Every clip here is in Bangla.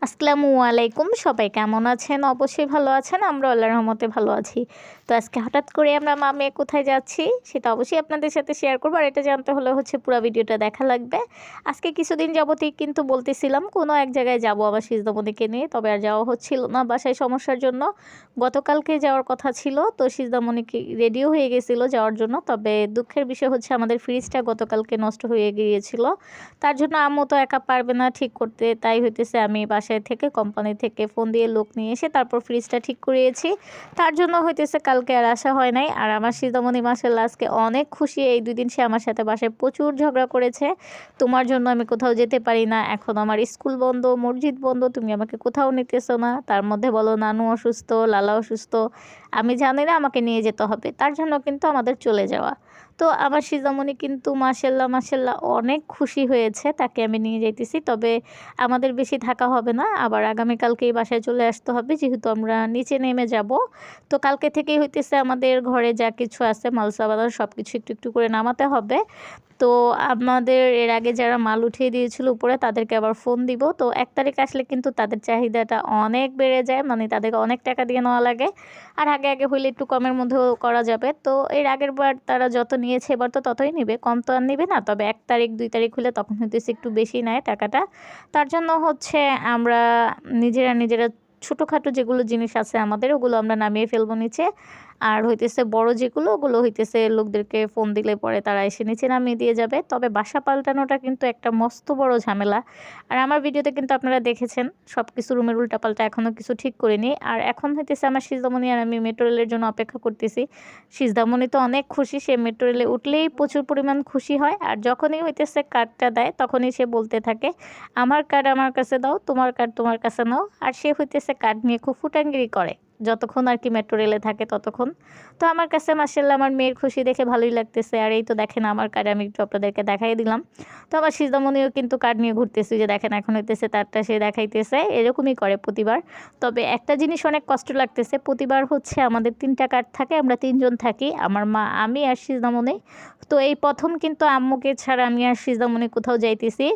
আসসালামু আলাইকুম, সবাই কেমন আছেন? অবশ্যই ভালো আছেন। আমরা আল্লাহর রহমতে ভালো আছি। তো আজকে হঠাৎ করে আমরা মা-মেয়ে কোথায় যাচ্ছি সেটা অবশ্যই আপনাদের সাথে শেয়ার করব। আর এটা জানতে হলে হচ্ছে পুরা ভিডিওটা দেখা লাগবে। আজকে কিছুদিন যাবতই কিন্তু বলতেছিলাম কোনো এক জায়গায় যাব আমার সিজদামণিকে নিয়ে, তবে আর যাওয়া হচ্ছিল না বাসায় সমস্যার জন্য। গতকালকে যাওয়ার কথা ছিল, তো সিজদামণিকে রেডিও হয়ে গেছিল যাওয়ার জন্য। তবে দুঃখের বিষয় হচ্ছে আমাদের ফ্রিজটা গতকালকে নষ্ট হয়ে গিয়েছিল। তার জন্য আম্মু তো একা পারবে না ঠিক করতে, তাই হইতেছে আমি বাসায় থেকে কোম্পানি থেকে ফোন দিয়ে লোক নিয়ে এসে তারপর ফ্রিজটা ঠিক করিয়েছি। তার জন্য হইতেছে কালকে আর আসা হয় নাই। আর আমার সিজদামণি মাশাআল্লাহ আজকে অনেক খুশি। এই 2 দিন সে আমার সাথে বাসায় প্রচুর ঝগড়া করেছে। তোমার জন্য আমি কোথাও যেতে পারি না, এখন আমার স্কুল বন্ধ, মসজিদ বন্ধ, তুমি আমাকে কোথাও নিতেছো না। তার মধ্যে বলো নানু অসুস্থ, লালা অসুস্থ, আমি জানি না আমাকে নিয়ে যেতে হবে, তার জন্য কিন্তু আমাদের চলে যাওয়া। তো আমার সিজামণি কিন্তু মাশাআল্লাহ মাশাআল্লাহ অনেক খুশি হয়েছে, তাকে আমি নিয়ে যাইতেছি। তবে আমাদের বেশি থাকা হবে না, আবার আগামীকালকেই বাসায় চলে আসতে হবে, যেহেতু আমরা নিচে নেমে যাব। তো কালকে থেকেই হইতেছে আমাদের ঘরে যা কিছু আছে মাল সামানা সব কিছু একটু একটু করে নামাতে হবে। তো আমাদের এর আগে যারা মাল উঠিয়ে দিয়েছিল উপরে তাদেরকে আবার ফোন দিব। তো 1 তারিখ আসলে কিন্তু তাদের চাহিদাটা অনেক বেড়ে যায়, মানে তাদেরকে অনেক টাকা দিয়ে নেওয়া লাগে। আর আগে আগে হইলে একটু কমের মধ্যেও করা যাবে। তো এর আগের বার তারা যত নিয়েছে এবার তো ততই নিবে, কম তো আর নিবে না। তবে 1 তারিখ 2 তারিখ হলে তখন হইতেছে একটু বেশি নেয় টাকাটা। তার জন্য হচ্ছে আমরা নিজেরা নিজেরা ছোটোখাটো যেগুলো জিনিস আছে আমাদের ওগুলো আমরা নামিয়ে ফেলবো নিচে। আর হইতেছে বড় যেগুলো ওগুলো হইতেছে লোকদেরকে ফোন দিলে পরে তারা এসে নিচে নামিয়ে দিয়ে যাবে। তবে বাসা পাল্টানোটা কিন্তু একটা মস্ত বড় ঝামেলা। আর আমার ভিডিওতে কিন্তু আপনারা দেখেছেন সব কিছু রুমের উল্টাপাল্টা এখনও কিছু ঠিক করিনি। আর এখন হইতেছে আমার সিজদামণি আর আমি মেট্রো রেলের জন্য অপেক্ষা করতেছি। সিজদামণি তো অনেক খুশি, সে মেট্রো রেলে উঠলেই প্রচুর পরিমাণ খুশি হয়। আর যখনই হইতেছে কার্ডটা দেয় তখনই সে বলতে থাকে আমার কার্ড আমার কাছে দাও, তোমার কার্ড তোমার কাছে নাও। আর সে হইতেছে কার্ড নিয়ে খুব ফুটাঙ্গিরি করে যতক্ষণ আর কি মেট্রো রেলে থাকে ততক্ষণ। তো আমার কাছে মাশাআল্লাহ আমার মেয়ের খুশি দেখে ভালোই লাগতেছে। আর এই তো দেখেন আমার কার্ড আমি একটু আপনাদেরকে দেখাই দিলাম। তো আমার সিজদামণিও কিন্তু কার্ড নিয়ে ঘুরতেছে, যে দেখেন এখন হইতেছে তারটা সে দেখাইতেছে, এরকমই করে প্রতিবার। তবে একটা জিনিস অনেক কষ্ট লাগতেছে, প্রতিবার হচ্ছে আমাদের 3টা কার্ড থাকে, আমরা 3 জন থাকি, আমার মা আমি আর সিজদামণি। তো এই প্রথম কিন্তু আম্মুকে ছাড়া আমি আর সিজদামণি কোথাও যাইতেছি।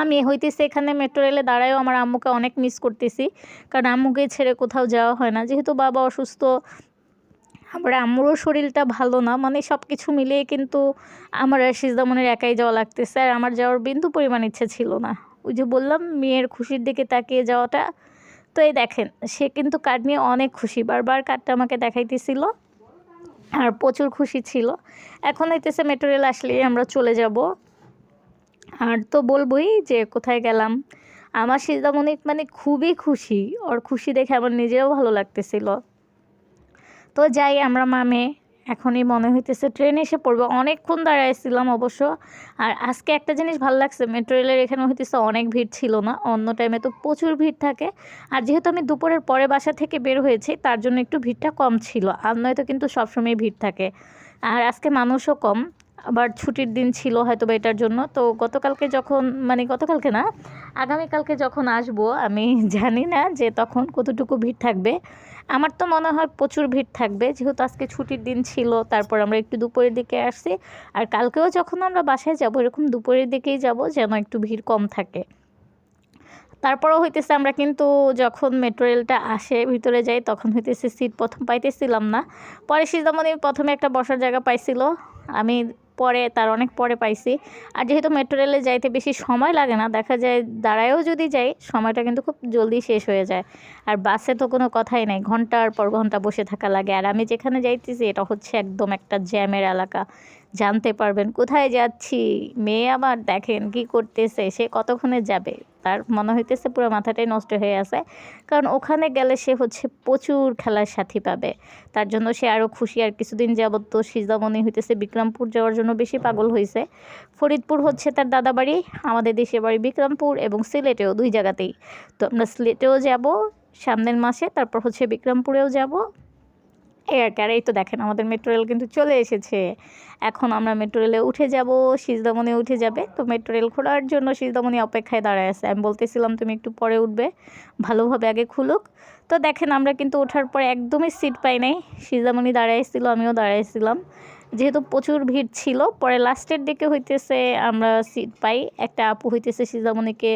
আমি হইতেছে এখানে মেট্রো রেলে দাঁড়ায়ও আমার আম্মুকে অনেক মিস করতেছি, কারণ আম্মুকে ছেড়ে কোথাও যাওয়া হয় না, যেহেতু বাবা অসুস্থ। আবার আম্মুরও শরীরটা ভালো না, মানে সব কিছু মিলিয়ে কিন্তু আমার আর সিজদামণির একাই যাওয়া লাগতেছে। আর আমার যাওয়ার বিন্দু পরিমাণ ইচ্ছে ছিল না, ওই যে বললাম মেয়ের খুশির দিকে তাকিয়ে যাওয়াটা। তো এই দেখেন সে কিন্তু কার্ড নিয়ে অনেক খুশি, বারবার কার্ডটা আমাকে দেখাইতেছিল আর প্রচুর খুশি ছিল। এখন হইতেছে মেট্রো রেল আসলেই আমরা চলে যাব। আর তো বলবোই যে কোথায় গেলাম। আমার সিজদামণি মানে খুবই খুশি, ওর খুশি দেখে আমার নিজেরও ভালো লাগতেছিল। তো যাই আমরা মা-মেয়ে, এখনই মনে হইতেছে ট্রেন এসে পড়বে, অনেকক্ষণ দাঁড়াইছিলাম অবশ্য। আর আজকে একটা জিনিস ভালো লাগছে, মেট্রো রেলের এখানে হইতেছে অনেক ভিড় ছিল না, অন্য টাইমে তো প্রচুর ভিড় থাকে। আর যেহেতু আমি দুপুরের পরে বাসা থেকে বের হয়েছি তার জন্য একটু ভিড়টা কম ছিল, আর নয়তো কিন্তু সবসময় ভিড় থাকে। আর আজকে মানুষও কম, আবার ছুটির দিন ছিল হয়তো বা এটার জন্য। তো গতকালকে যখন, মানে গতকালকে না, আগামীকালকে যখন আসবো আমি জানি না যে তখন কতটুকু ভিড় থাকবে। আমার তো মনে হয় প্রচুর ভিড় থাকবে, যেহেতু আজকে ছুটির দিন ছিল, তারপর আমরা একটু দুপুরের দিকে আসছি। আর কালকেও যখন আমরা বাসায় যাব এরকম দুপুরের দিকেই যাব, যেন একটু ভিড় কম থাকে। তারপরও হইতেছে আমরা কিন্তু যখন মেট্রো রেলটা আসে ভিতরে যাই তখন হইতেছে সিট প্রথম পাইতেছিলাম না। পরে সিজদামণি প্রথমে একটা বসার জায়গা পাইছিল, আমি পরে তার অনেক পরে পাইছি। আর যেহেতু মেট্রো রেলে যাইতে বেশি সময় লাগে না, দেখা যায় দাঁড়ায়ও যদি যাই সময়টা কিন্তু খুব জলদি শেষ হয়ে যায়। আর বাসে তো কোনো কথাই নাই, ঘন্টার পর ঘন্টা বসে থাকা লাগে। আর আমি যেখানে যাইতেছি এটা হচ্ছে একদম একটা জ্যামের এলাকা, জানতে পারবেন কোথায় যাচ্ছি। মেয়ে আমার দেখেন কি করতেছে, সে কতক্ষণে যাবে, তার মনে হইতেছে পুরো মাথাটাই নষ্ট হয়ে আছে। কারণ ওখানে গেলে সে হচ্ছে প্রচুর খেলার সাথী পাবে, তার জন্য সে আরও খুশি। আর কিছুদিন যাবত তো সিজদামণি হইতেছে বিক্রমপুর যাওয়ার জন্য বেশি পাগল হয়েছে। ফরিদপুর হচ্ছে তার দাদা বাড়ি, আমাদের দেশের বাড়ি বিক্রমপুর, এবং সিলেটেও 2 জায়গাতেই। তো আমরা সিলেটেও যাব সামনের মাসে, তারপর হচ্ছে বিক্রমপুরেও যাব, এই আর কি। আর এই তো দেখেন আমাদের মেট্রো রেল কিন্তু চলে এসেছে। এখন আমরা মেট্রো রেলে উঠে যাব, সিজদামণি উঠে যাবে। তো মেট্রো রেল খোলার জন্য সিজদামণি অপেক্ষায় দাঁড়ায় আছে, আমি বলতেছিলাম তুমি একটু পরে উঠবে, ভালোভাবে আগে খুলুক। তো দেখেন আমরা কিন্তু ওঠার পরে একদমই সিট পাই নাই, সিজদামণি দাঁড়াইছিল আমিও দাঁড়াইছিলাম, যেহেতু প্রচুর ভিড় ছিল। পরে লাস্টের দিকে হইতেছে আমরা সিট পাই, একটা আপু হইতেছে সিজদামণিকে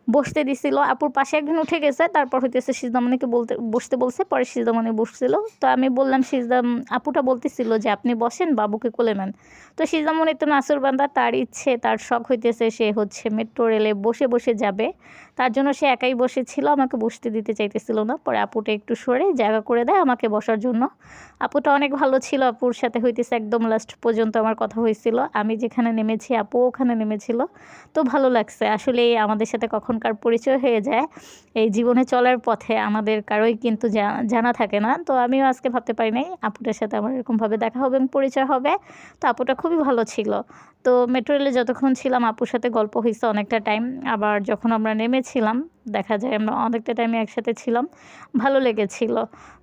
বসতে দিছিল। আপুর পাশে একজন উঠে গেছে, তারপর হইতেছে সিজদামণিকে বসতে বলছে, পরে সিজদামণি বসছিল। তো আমি বললাম আপুটা বলতেছিল যে আপনি বসেন, বাবুকে কোলে নেন। তো সিজদামণি তো নাছোড়বান্দা, তার ইচ্ছে, তার শখ হইতেছে সে হচ্ছে মেট্রো রেলে বসে বসে যাবে। তার জন্য সে একাই বসেছিল, আমাকে বসতে দিতে চাইতেছিল না। পরে আপুটা একটু সরে জায়গা করে দেয় আমাকে বসার জন্য। আপুটা অনেক ভালো ছিল, আপুর সাথে হইতেছে একদম লাস্ট পর্যন্ত আমার কথা হয়েছিল। আমি যেখানে নেমেছি আপুও ওখানে নেমেছিল। তো ভালো লাগছে আসলে, আমাদের সাথে কখনকার পরিচয় হয়ে যায়। এই জীবনে চলার পথে আমাদের কারোই কিন্তু জানা থাকে না। তো আমিও আজকে ভাবতে পারি নাই আপুটার সাথে আমার এরকমভাবে দেখা হবে এবং পরিচয় হবে। তো আপুটা খুবই ভালো ছিল। তো মেট্রো রেলে যতক্ষণ ছিলাম আপুর সাথে গল্প হয়েছে অনেকটা টাইম। আবার যখন আমরা নেমেছিলাম দেখা যায় আমরা অনেকটা টাইমে একসাথে ছিলাম, ভালো লেগেছিল।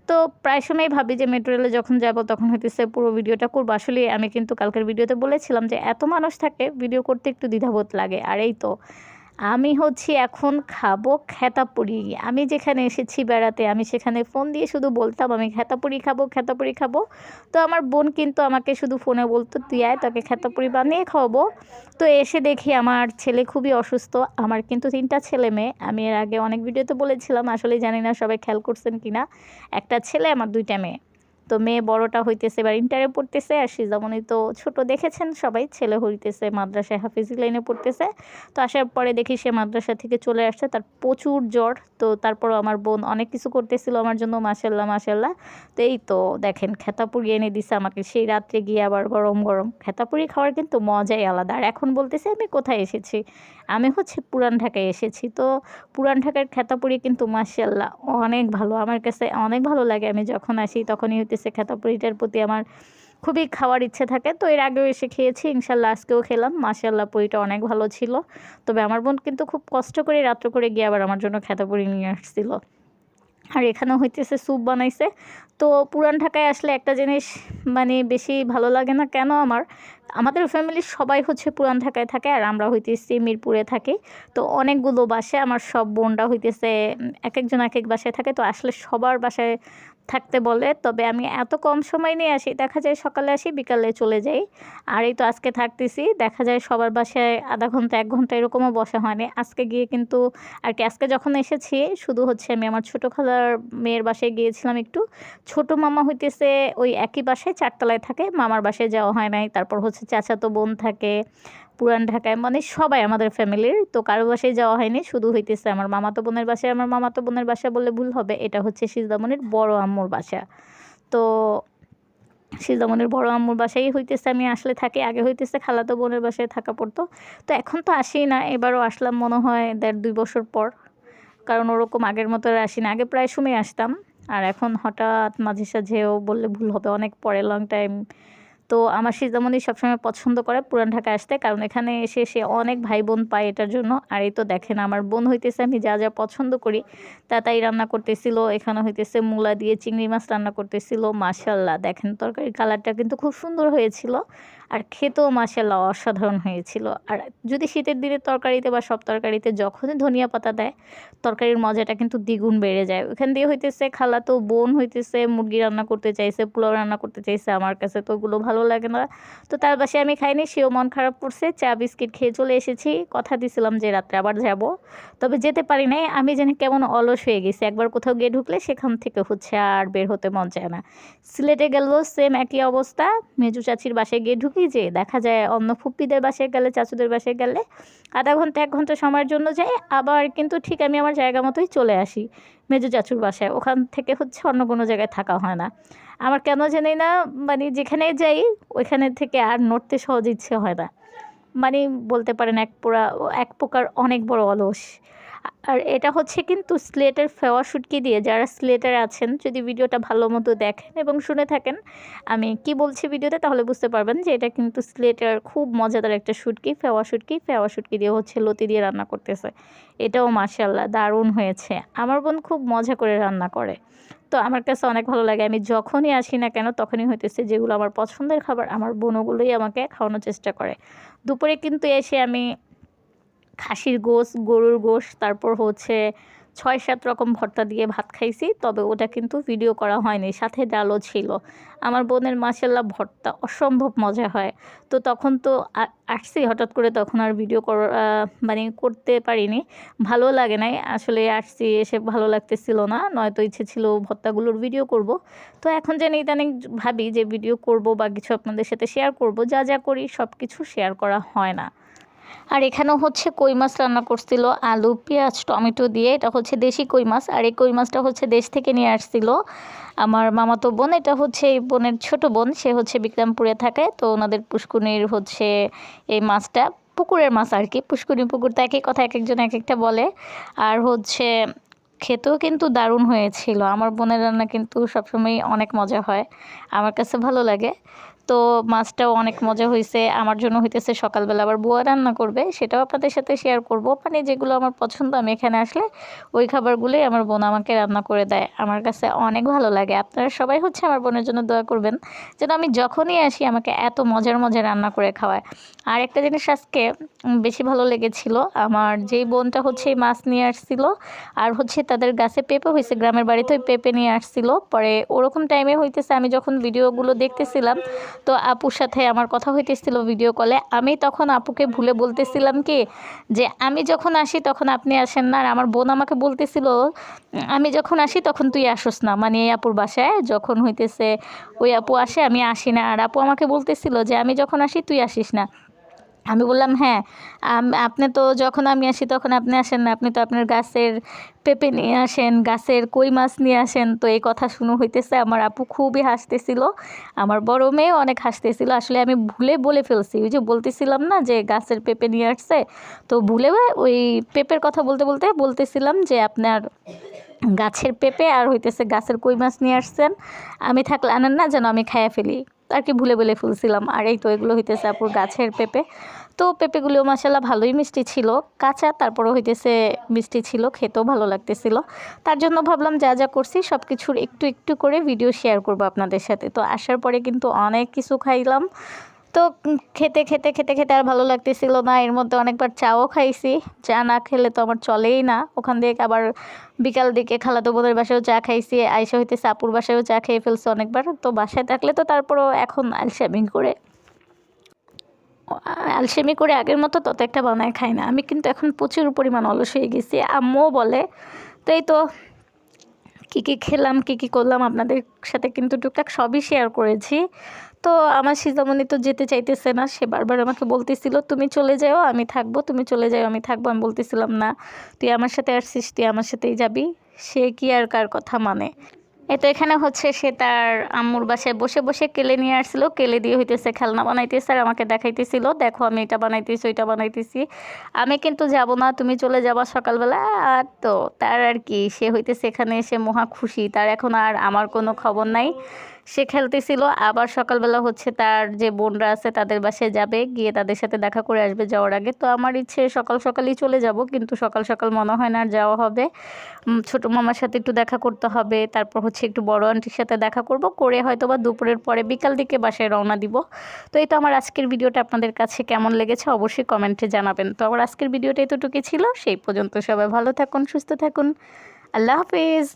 তো প্রায় সময়ই ভাবি যে মেট্রো রেলে যখন যাব তখন হইতেছে পুরো ভিডিওটা করবো। আসলে আমি কিন্তু কালকের ভিডিওতে বলেছিলাম যে এত মানুষ থাকে ভিডিও করতে একটু দ্বিধাবোধ লাগে। আর এই তো আমি হচ্ছি এখন খাবো খেতাপুরি। আমি যেখানে এসেছি বেড়াতে আমি সেখানে ফোন দিয়ে শুধু বলতাম আমি খেতাপুরি খাবো, খেতাপুরি খাবো। তো আমার বোন কিন্তু আমাকে শুধু ফোনে বলতো তুই আয় তোকে খেতাপুরি বানিয়ে খাওয়াবো। তো এসে দেখি আমার ছেলে খুবই অসুস্থ। আমার কিন্তু 3টা ছেলে মেয়ে, আমি এর আগে অনেক ভিডিওতে বলেছিলাম, আসলে জানি না সবাই খেয়াল করছেন কিনা। একটা ছেলে আমার 2টা মেয়ে। তো মেয়ে বড়টা হইতেছে এবার ইন্টারে পড়তেছে, আর সিজামণি তো ছোট দেখেছেন সবাই, ছেলে হইতেছে মাদ্রাসায় হাফিজি লাইনে পড়তেছে। তো আসার পরে দেখি সে মাদ্রাসা থেকে চলে আসছে, তার প্রচুর জ্বর। তো তারপরও আমার বোন অনেক কিছু করতেছিল আমার জন্য, মাশাল্লাহ মাশাল্লাহ। তো এই তো দেখেন খেতাপুরি এনে দিছে আমাকে, সেই রাত্রে গিয়ে আবার গরম গরম খেতাপুরি খাওয়ার কিন্তু মজাই আলাদা। আর এখন বলতেছে আমি কোথায় এসেছি, আমি হচ্ছে পুরান ঢাকায় এসেছি। তো পুরান ঢাকার খেতাপুরি কিন্তু মাশাল্লাহ অনেক ভালো, আমার কাছে অনেক ভালো লাগে। আমি যখন আসি তখনই হইতেছে খেতাপুরিটার প্রতি আমার খুবই খাওয়ার ইচ্ছে থাকে। তো এর আগেও এসে খেয়েছি, ইনশাল্লাহ আজকেও খেলাম, মাশাল্লাহ পুরিটা অনেক ভালো ছিল। তবে আমার বোন কিন্তু খুব কষ্ট করে রাত্র করে গিয়ে আবার আমার জন্য খেতাপুরি নিয়ে আসছিল। আর এখানেও হইতেছে স্যুপ বানাইছে। তো পুরান ঢাকায় আসলে একটা জিনিস মানে বেশি ভালো লাগে না কেন, আমাদের ফ্যামিলির সবাই হচ্ছে পুরান ঢাকায় থাকে, আর আমরা হইতেছি মিরপুরে থাকি। তো অনেকগুলো বাসায় আমার সব বোনরা হইতেছে এক একজন এক এক বাসায় থাকে। তো আসলে সবার বাসায় থাকতে বলে, তবে আমি এত কম সময় নিয়ে আসি, দেখা যায় সকালে আসি বিকালে চলে যাই। আর এই তো আজকে থাকতেছি, দেখা যায় সবার বাসায় আধা ঘন্টা 1 ঘন্টা এরকমও বসা হয়নি। আজকে গিয়ে কিন্তু আর কি, আজকে যখন এসেছি শুধু হচ্ছে আমি আমার ছোটো খালার মেয়ের বাসায় গিয়েছিলাম একটু। ছোট মামা হইতেছে ওই একই বাসায় 4 তলায় থাকে, মামার বাসায় যাওয়া হয় নাই। তারপর হচ্ছে চাচাতো বোন থাকে পুরান ঢাকায়, মানে সবাই আমাদের ফ্যামিলির, তো কারো বাসায় যাওয়া হয়নি। শুধু হইতেছে আমার মামাতো বোনের বাসায়, আমার মামাতো বোনের বাসা বললে ভুল হবে, এটা হচ্ছে সিজদামণির বড় আম্মুর বাসা। তো সিজদামণির বড় আম্মুর বাসায় হইতেছে আমি আসলে থাকি, আগে হইতেছে খালাতো বোনের বাসায় থাকা পড়তো। তো এখন তো আসি না, এবারও আসলাম মনে হয় 1.5-2 বছর পর। কারণ ওরকম আগের মতো আর আসি না, আগে প্রায় সময় আসতাম। আর এখন হঠাৎ মাঝে সাঝেও বললে ভুল হবে, অনেক পরে, লং টাইম। তো আমার সিজদামণি সবসময় পছন্দ করে পুরান ঢাকায় আসতে, কারণ এখানে এসে সে অনেক ভাই বোন পায় এটার জন্য। আর এই তো দেখেন আমার বোন হইতেছে আমি যা যা পছন্দ করি তা তাই রান্না করতেছিল। এখানে হইতেছে মূলা দিয়ে চিংড়ি মাছ রান্না করতেছিল, মাশাল্লাহ দেখেন তরকারির কালারটা কিন্তু খুব সুন্দর হয়েছিল। আর খেতেও মাশাল্লাহ অসাধারণ হয়েছিল। আর যদি শীতের দিনে তরকারিতে বা সব তরকারিতে যখনই ধনিয়া পাতা দেয়, তরকারির মজাটা কিন্তু দ্বিগুণ বেড়ে যায়। ওখান দিয়ে হইতেছে খালাতো বোন হইতেছে মুরগি রান্না করতে চাইছে, পোলাও রান্না করতে চাইছে, আমার কাছে তো ওগুলো ভালো লাগে না। তো তার বাসায় আমি খাইনি, সেও মন খারাপ করছে, চা বিস্কিট খেয়ে চলে এসেছি। কথা দিছিলাম যে রাত্রে আবার যাব, তবে যেতে পারি নাই। আমি জানি কেমন অলস হয়ে গেছি, একবার কোথাও গিয়ে ঢুকলে সেখান থেকে হচ্ছে আর বের হতে মন চায় না। সিলেটে গেলেও সেম একই অবস্থা, মেজু চাচির বাসায় গিয়ে ঢুকি যে দেখা যায় অন্য ফুপ্পিদের বাসায় গেলে, চাচুদের বাসায় গেলে আধা ঘন্টা 1 ঘন্টা সময়ের জন্য যাই, আবার কিন্তু ঠিক আমি আমার জায়গা মতোই চলে আসি মেজু চাচুর বাসায়। ওখান থেকে হচ্ছে অন্য কোনো জায়গায় থাকা হয় না আমার, কেন জানি না, মানে যেখানে যাই ওইখানে থেকে আর নড়তে সহজ ইচ্ছে হয় না। মানে বলতে পারেন এক প্রকার অনেক বড় অলস। আর এটা হচ্ছে কিন্তু স্লেটের ফেওয়া শুটকি দিয়ে, যারা স্লেটার আছেন যদি ভিডিওটা ভালো মতো দেখেন এবং শুনে থাকেন আমি কি বলছি ভিডিওতে, তাহলে বুঝতে পারবেন যে এটা কিন্তু স্লেটার খুব মজাদার একটা শুটকি, ফেওয়া শুটকি দিয়ে হচ্ছে লতি দিয়ে রান্না করতেছে। এটাও মাশাল্লাহ দারুণ হয়েছে। আমার বোন খুব মজা করে রান্না করে, তো আমার কাছে অনেক ভালো লাগে। আমি যখনই আসি না কেন তখনই হইতেছে যেগুলো আমার পছন্দের খাবার আমার বোন ওগুলোই আমাকে খাওয়ানোর চেষ্টা করে। দুপুরে কিন্তু এসে আমি খাসির গোশত, গরুর গোশত, তারপর হচ্ছে 6-7 রকম ভর্তা দিয়ে ভাত খাইছি, তবে ওটা কিন্তু ভিডিও করা হয়নি, সাথে ডালও ছিল। আমার বোনের মাশাআল্লাহ ভর্তা অসম্ভব মজা হয়। তো তখন তো আসছি হঠাৎ করে, তখন আর ভিডিও মানে করতে পারিনি, ভালো লাগে নাই আসলে। আসছি এসে ভালো লাগতেছিল না, নয়তো ইচ্ছে ছিল ভর্তাগুলোর ভিডিও করব। তো এখন যেন ইদানিং ভাবি যে ভিডিও করব বা কিছু আপনাদের সাথে শেয়ার করব, যা যা করি সব কিছু শেয়ার করা হয় না। আর এখানেও হচ্ছে কই মাছ রান্না করছিল আলু পেঁয়াজ টমেটো দিয়ে। এটা হচ্ছে দেশি কই মাছ, আর এই কই মাছটা হচ্ছে দেশ থেকে নিয়ে আসছিল আমার মামাতো বোন। এটা হচ্ছে এই বোনের ছোট বোন, সে হচ্ছে বিক্রমপুরে থাকে। তো ওনাদের পুষ্কুনির হচ্ছে এই মাছটা, পুকুরের মাছ আর কি, পুষ্কুনি পুকুর তো একই কথা, এক একজন এক একটা বলে। আর হচ্ছে খেতেও কিন্তু দারুণ হয়েছিল। আমার বোনের রান্না কিন্তু সবসময় অনেক মজা হয়, আমার কাছে ভালো লাগে। তো মাছটাও অনেক মজা হয়েছে। আমার জন্য হইতেছে সকালবেলা আবার বুয়া রান্না করবে, সেটাও আপনাদের সাথে শেয়ার করব। মানে যেগুলো আমার পছন্দ, আমি এখানে আসলে ওই খাবারগুলোই আমার বোন আমাকে রান্না করে দেয়, আমার কাছে অনেক ভালো লাগে। আপনারা সবাই হচ্ছে আমার বোনের জন্য দোয়া করবেন যেন আমি যখনই আসি আমাকে এত মজার মজার রান্না করে খাওয়ায়। আর একটা জিনিস আজকে বেশি ভালো লেগেছিল, আমার যেই বোনটা হচ্ছে এই মাছ নিয়ে আসছিল, আর হচ্ছে তাদের গাছে পেঁপে হয়েছে, গ্রামের বাড়িতে ওই পেঁপে নিয়ে আসছিল। পরে ওরকম টাইমে হইতেছে আমি যখন ভিডিওগুলো দেখতেছিলাম, তো আপুর সাথে আমার কথা হইতেছিল ভিডিও কলে। আমি তখন আপুকে ভুলে বলতেছিলাম কি যে আমি যখন আসি তখন আপনি আসেন না, আর আমার বোন আমাকে বলতেছিল আমি যখন আসি তখন তুই আসোস না, মানে এই আপুর বাসায় যখন হইতেছে ওই আপু আসে আমি আসি না, আর আপু আমাকে বলতেছিল যে আমি যখন আসি তুই আসিস না। আমি বললাম হ্যাঁ, আপনি তো যখন আমি আসি তখন আপনি আসেন না, আপনি তো আপনার গাছের পেঁপে নিয়ে আসেন, গাছের কই মাছ নিয়ে আসেন। তো এই কথা শুনে হইতেছে আমার আপু খুবই হাসতেছিল, আমার বড় মেয়েও অনেক হাসতেছিল। আসলে আমি ভুলে বলে ফেলছি, ওই যে বলতেছিলাম না যে গাছের পেঁপে নিয়ে আসছে, তো ভুলে ওই পেঁপের কথা বলতে বলতে বলতেছিলাম যে আপনার গাছের পেঁপে আর হইতেছে গাছের কই মাছ নিয়ে আসছেন, আমি থাকলে আনেন না যেন আমি খাইয়া ফেলি, আর কি ভুলে বলে ফেলছিলাম। আর এই তো এগুলো হইতেছে আপুর গাছের পেঁপে। তো পেঁপেগুলো মাশাআল্লাহ ভালোই মিষ্টি ছিল, কাঁচা তারপরও হইতেছে মিষ্টি ছিল, খেতেও ভালো লাগতেছিল। তার জন্য ভাবলাম যা যা করছি সব কিছুর একটু একটু করে ভিডিও শেয়ার করব আপনাদের সাথে। তো আসার পরে কিন্তু অনেক কিছু খাইলাম। তো খেতে খেতে খেতে খেতে আর ভালো লাগতেছিল না, এর মধ্যে অনেকবার চাও খাইছি, চা না খেলে তো আমার চলেই না। ওখান থেকে আবার বিকাল দিকে খালাতো বোনের বাসায়ও চা খাইছি, আইসা হইতেছে আপুর বাসায়ও চা খেয়ে ফেলছে অনেকবার। তো বাসায় থাকলে তো তারপরও এখন আলসেমি করে আগের মতো তত একটা বানায় খাই না। আমি কিন্তু এখন প্রচুর পরিমাণ অলস হয়ে গেছি, আম্মুও বলে। তো এই তো কী কী খেলাম কী কী করলাম আপনাদের সাথে কিন্তু টুকটাক সবই শেয়ার করেছি। তো আমার সিজামণি তো যেতে চাইতেছে না, সে বারবার আমাকে বলতেছিল তুমি চলে যাও আমি থাকবো, তুমি চলে যাও আমি থাকবো। আমি বলতেছিলাম না, তুই আমার সাথে আসছিস, তুই আমার সাথেই যাবি। সে কি আর কার কথা মানে। তো এখানে হচ্ছে সে তার আম্মুর বাসায় বসে বসে কেলে নিয়ে আসছিল, কেলে দিয়ে হইতেছে খেলনা বানাইতেছে, আর আমাকে দেখাইতেছিল দেখো আমি এটা বানাইতেছি ওইটা বানাইতেছি। আমি কিন্তু যাব না, তুমি চলে যাবা সকালবেলা। আর তো তার আর কি, সে হইতেছে এখানে এসে মহা খুশি, তার এখন আর আমার কোনো খবর নাই। সে খেলতেছিল, আবার সকালবেলা হচ্ছে তার যে বোনরা আছে তাদের বাসায় যাবে, গিয়ে তাদের সাথে দেখা করে আসবে যাওয়ার আগে। তো আমার ইচ্ছে সকাল সকালই চলে যাব, কিন্তু সকাল সকাল মনে হয় না আর যাওয়া হবে। ছোটো মামার সাথে একটু দেখা করতে হবে, তারপর হচ্ছে একটু বড় আন্টির সাথে দেখা করব, করে হয়তো বা দুপুরের পরে বিকাল দিকে বাসায় রওনা দিব। তো এই তো আমার আজকের ভিডিওটা আপনাদের কাছে কেমন লেগেছে অবশ্যই কমেন্টে জানাবেন। তো আমার আজকের ভিডিওটা এতটুকুই ছিল, সেই পর্যন্ত সবাই ভালো থাকুন সুস্থ থাকুন, আল্লাহ হাফিজ।